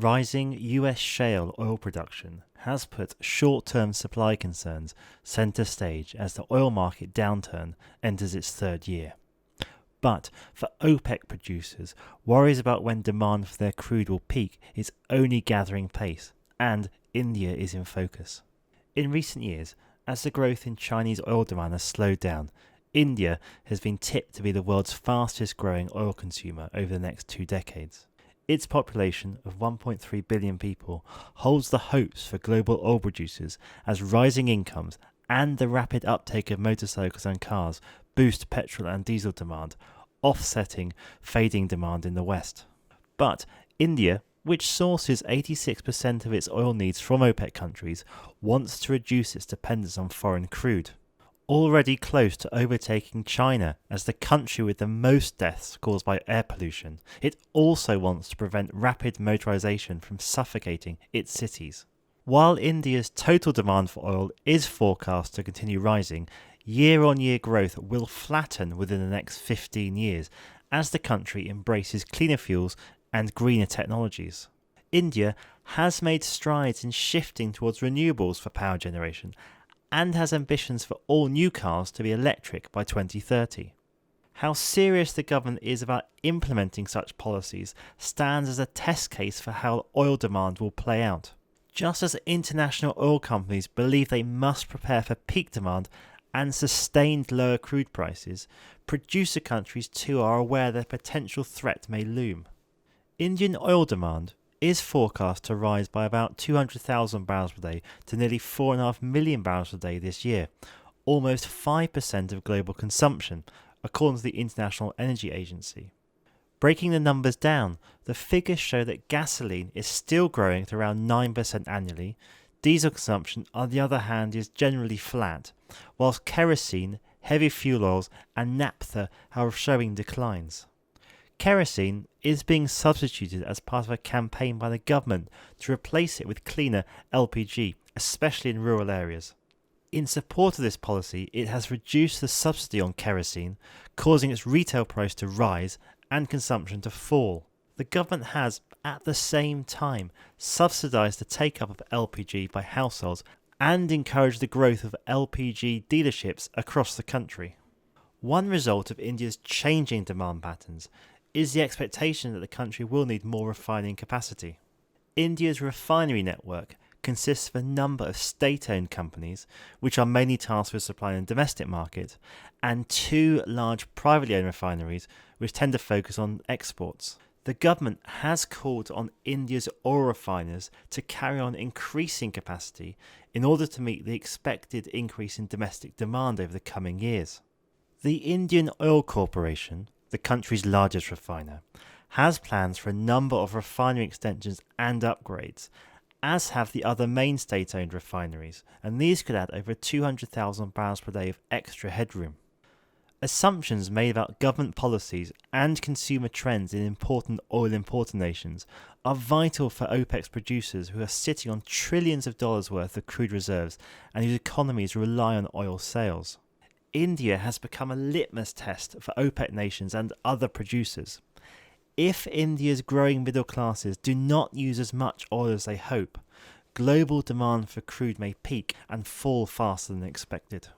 Rising US shale oil production has put short-term supply concerns centre stage as the oil market downturn enters its third year. But for OPEC producers, worries about when demand for their crude will peak is only gathering pace, and India is in focus. In recent years, as the growth in Chinese oil demand has slowed down, India has been tipped to be the world's fastest growing oil consumer over the next 2 decades. Its population of 1.3 billion people holds the hopes for global oil producers as rising incomes and the rapid uptake of motorcycles and cars boost petrol and diesel demand, offsetting fading demand in the West. But India, which sources 86% of its oil needs from OPEC countries, wants to reduce its dependence on foreign crude. Already close to overtaking China as the country with the most deaths caused by air pollution, it also wants to prevent rapid motorization from suffocating its cities. While India's total demand for oil is forecast to continue rising, year-on-year growth will flatten within the next 15 years as the country embraces cleaner fuels and greener technologies. India has made strides in shifting towards renewables for power generation and has ambitions for all new cars to be electric by 2030. How serious the government is about implementing such policies stands as a test case for how oil demand will play out. Just as international oil companies believe they must prepare for peak demand and sustained lower crude prices, producer countries too are aware that a potential threat may loom. Indian oil demand is forecast to rise by about 200,000 barrels per day to nearly 4.5 million barrels per day this year, almost 5% of global consumption, according to the International Energy Agency. Breaking the numbers down, the figures show that gasoline is still growing at around 9% annually. Diesel consumption, on the other hand, is generally flat, whilst kerosene, heavy fuel oils and naphtha are showing declines. Kerosene is being substituted as part of a campaign by the government to replace it with cleaner LPG, especially in rural areas. In support of this policy, it has reduced the subsidy on kerosene, causing its retail price to rise and consumption to fall. The government has, at the same time, subsidised the take-up of LPG by households and encouraged the growth of LPG dealerships across the country. One result of India's changing demand patterns is the expectation that the country will need more refining capacity. India's refinery network consists of a number of state-owned companies, which are mainly tasked with supplying the domestic market, and 2 large privately owned refineries, which tend to focus on exports. The government has called on India's oil refiners to carry on increasing capacity in order to meet the expected increase in domestic demand over the coming years. The Indian Oil Corporation, the country's largest refiner, has plans for a number of refinery extensions and upgrades, as have the other main state-owned refineries, and these could add over 200,000 barrels per day of extra headroom. Assumptions made about government policies and consumer trends in important oil importing nations are vital for OPEC's producers who are sitting on trillions of dollars worth of crude reserves and whose economies rely on oil sales. India has become a litmus test for OPEC nations and other producers. If India's growing middle classes do not use as much oil as they hope, global demand for crude may peak and fall faster than expected.